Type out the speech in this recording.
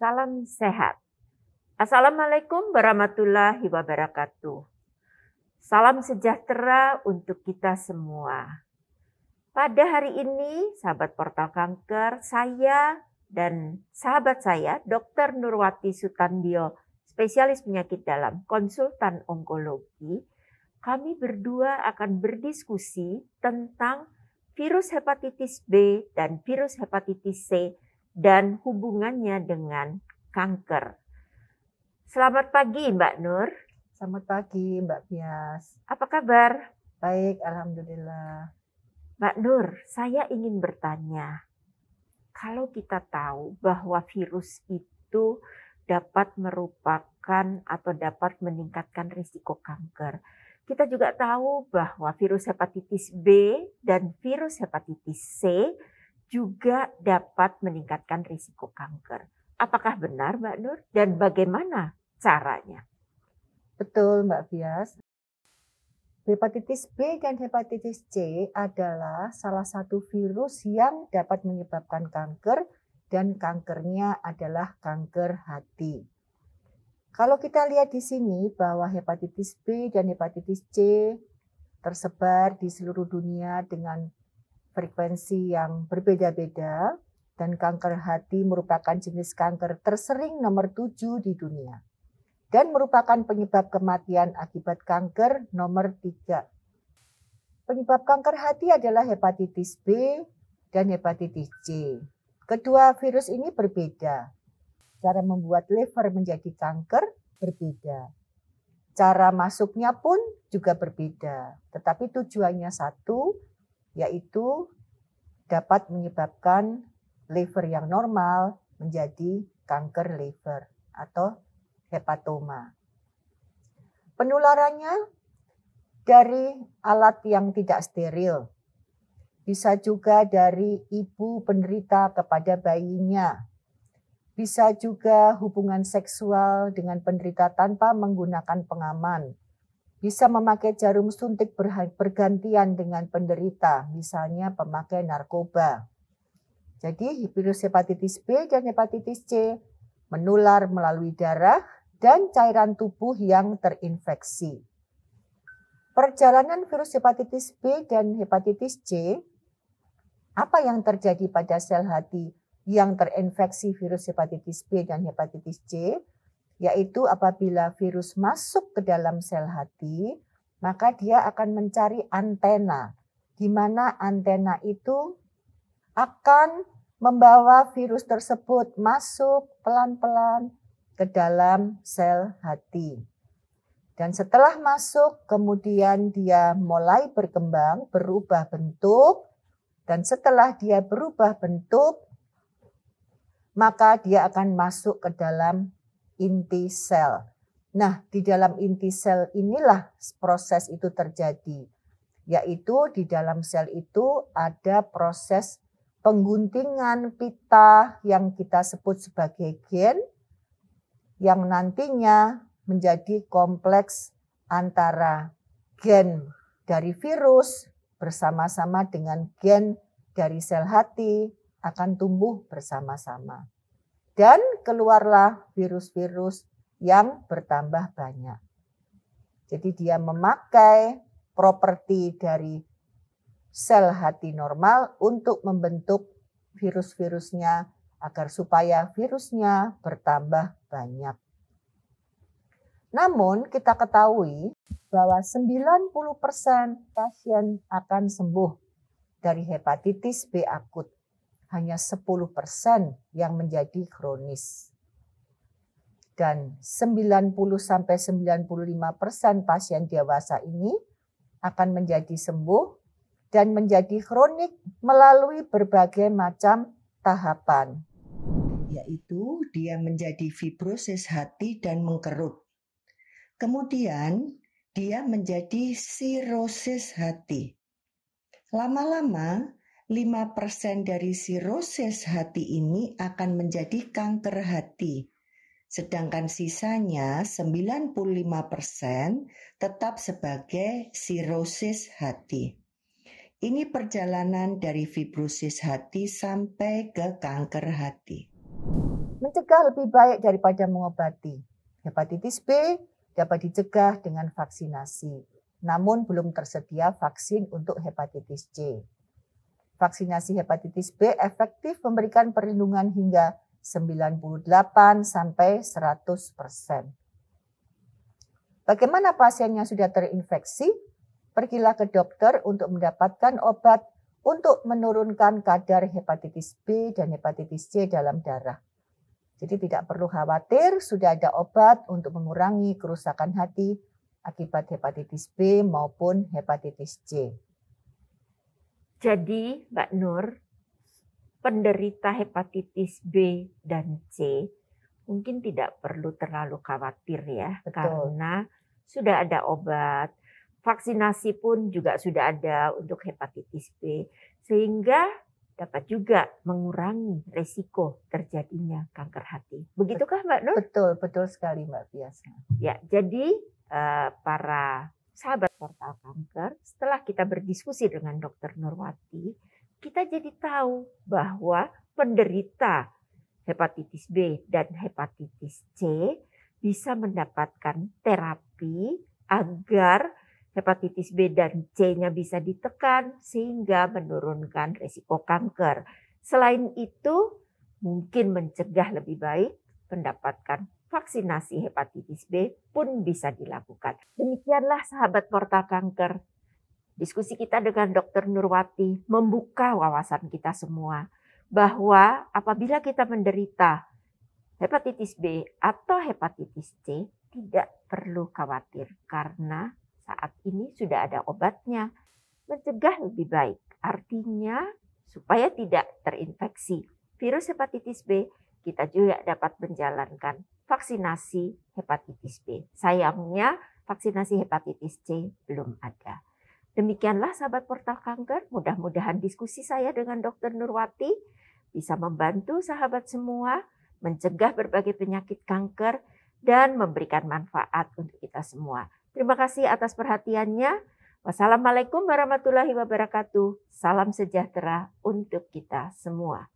Salam sehat. Assalamualaikum warahmatullahi wabarakatuh. Salam sejahtera untuk kita semua. Pada hari ini, sahabat Portal Kanker, saya dan sahabat saya, Dr. Nurwati Sutandio, spesialis penyakit dalam, konsultan onkologi, kami berdua akan berdiskusi tentang virus hepatitis B dan virus hepatitis C dan hubungannya dengan kanker. Selamat pagi Mbak Nur. Selamat pagi Mbak Bias. Apa kabar? Baik, Alhamdulillah. Mbak Nur, saya ingin bertanya. Kalau kita tahu bahwa virus itu dapat merupakan atau dapat meningkatkan risiko kanker. Kita juga tahu bahwa virus hepatitis B dan virus hepatitis C juga dapat meningkatkan risiko kanker. Apakah benar Mbak Nur? Dan bagaimana caranya? Betul Mbak Bias. Hepatitis B dan hepatitis C adalah salah satu virus yang dapat menyebabkan kanker dan kankernya adalah kanker hati. Kalau kita lihat di sini bahwa hepatitis B dan hepatitis C tersebar di seluruh dunia dengan frekuensi yang berbeda-beda, dan kanker hati merupakan jenis kanker tersering nomor 7 di dunia dan merupakan penyebab kematian akibat kanker nomor 3. Penyebab kanker hati adalah hepatitis B dan hepatitis C. Kedua virus ini berbeda. Cara membuat liver menjadi kanker berbeda. Cara masuknya pun juga berbeda, tetapi tujuannya satu, yaitu dapat menyebabkan liver yang normal menjadi kanker liver atau hepatoma. Penularannya dari alat yang tidak steril, bisa juga dari ibu penderita kepada bayinya, bisa juga hubungan seksual dengan penderita tanpa menggunakan pengaman. Bisa memakai jarum suntik bergantian dengan penderita, misalnya pemakai narkoba. Jadi virus hepatitis B dan hepatitis C menular melalui darah dan cairan tubuh yang terinfeksi. Perjalanan virus hepatitis B dan hepatitis C, apa yang terjadi pada sel hati yang terinfeksi virus hepatitis B dan hepatitis C? Yaitu apabila virus masuk ke dalam sel hati, maka dia akan mencari antena, di mana antena itu akan membawa virus tersebut masuk pelan-pelan ke dalam sel hati. Dan setelah masuk, kemudian dia mulai berkembang, berubah bentuk, dan setelah dia berubah bentuk, maka dia akan masuk ke dalam inti sel. Nah, di dalam inti sel inilah proses itu terjadi, yaitu di dalam sel itu ada proses pengguntingan pita yang kita sebut sebagai gen, yang nantinya menjadi kompleks antara gen dari virus bersama-sama dengan gen dari sel hati akan tumbuh bersama-sama. Dan keluarlah virus-virus yang bertambah banyak. Jadi dia memakai properti dari sel hati normal untuk membentuk virus-virusnya agar supaya virusnya bertambah banyak. Namun kita ketahui bahwa 90% pasien akan sembuh dari hepatitis B akut. Hanya 10% yang menjadi kronis. Dan 90-95% pasien dewasa ini akan menjadi sembuh dan menjadi kronik melalui berbagai macam tahapan. Yaitu dia menjadi fibrosis hati dan mengkerut. Kemudian dia menjadi sirosis hati. Lama-lama 5% dari sirosis hati ini akan menjadi kanker hati. Sedangkan sisanya 95% tetap sebagai sirosis hati. Ini perjalanan dari fibrosis hati sampai ke kanker hati. Mencegah lebih baik daripada mengobati. Hepatitis B dapat dicegah dengan vaksinasi, namun belum tersedia vaksin untuk hepatitis C. Vaksinasi hepatitis B efektif memberikan perlindungan hingga 98 sampai 100%. Bagaimana pasien yang sudah terinfeksi? Pergilah ke dokter untuk mendapatkan obat untuk menurunkan kadar hepatitis B dan hepatitis C dalam darah. Jadi tidak perlu khawatir, sudah ada obat untuk mengurangi kerusakan hati akibat hepatitis B maupun hepatitis C. Jadi Mbak Nur, penderita hepatitis B dan C mungkin tidak perlu terlalu khawatir ya. Betul. Karena sudah ada obat, vaksinasi pun juga sudah ada untuk hepatitis B. Sehingga dapat juga mengurangi risiko terjadinya kanker hati. Begitukah Mbak Nur? Betul sekali Mbak Piasa. Ya, jadi para sahabat portal kanker, setelah kita berdiskusi dengan Dr. Nurwati, kita jadi tahu bahwa penderita hepatitis B dan hepatitis C bisa mendapatkan terapi agar hepatitis B dan C-nya bisa ditekan sehingga menurunkan risiko kanker. Selain itu, mungkin mencegah lebih baik, mendapatkan vaksinasi hepatitis B pun bisa dilakukan. Demikianlah sahabat portal kanker. Diskusi kita dengan Dr. Nurwati membuka wawasan kita semua bahwa apabila kita menderita hepatitis B atau hepatitis C, tidak perlu khawatir karena saat ini sudah ada obatnya. Mencegah lebih baik, artinya supaya tidak terinfeksi virus hepatitis B, kita juga dapat menjalankan vaksinasi hepatitis B. Sayangnya vaksinasi hepatitis C belum ada. Demikianlah sahabat portal kanker, mudah-mudahan diskusi saya dengan Dr. Nurwati bisa membantu sahabat semua mencegah berbagai penyakit kanker dan memberikan manfaat untuk kita semua. Terima kasih atas perhatiannya. Wassalamualaikum warahmatullahi wabarakatuh. Salam sejahtera untuk kita semua.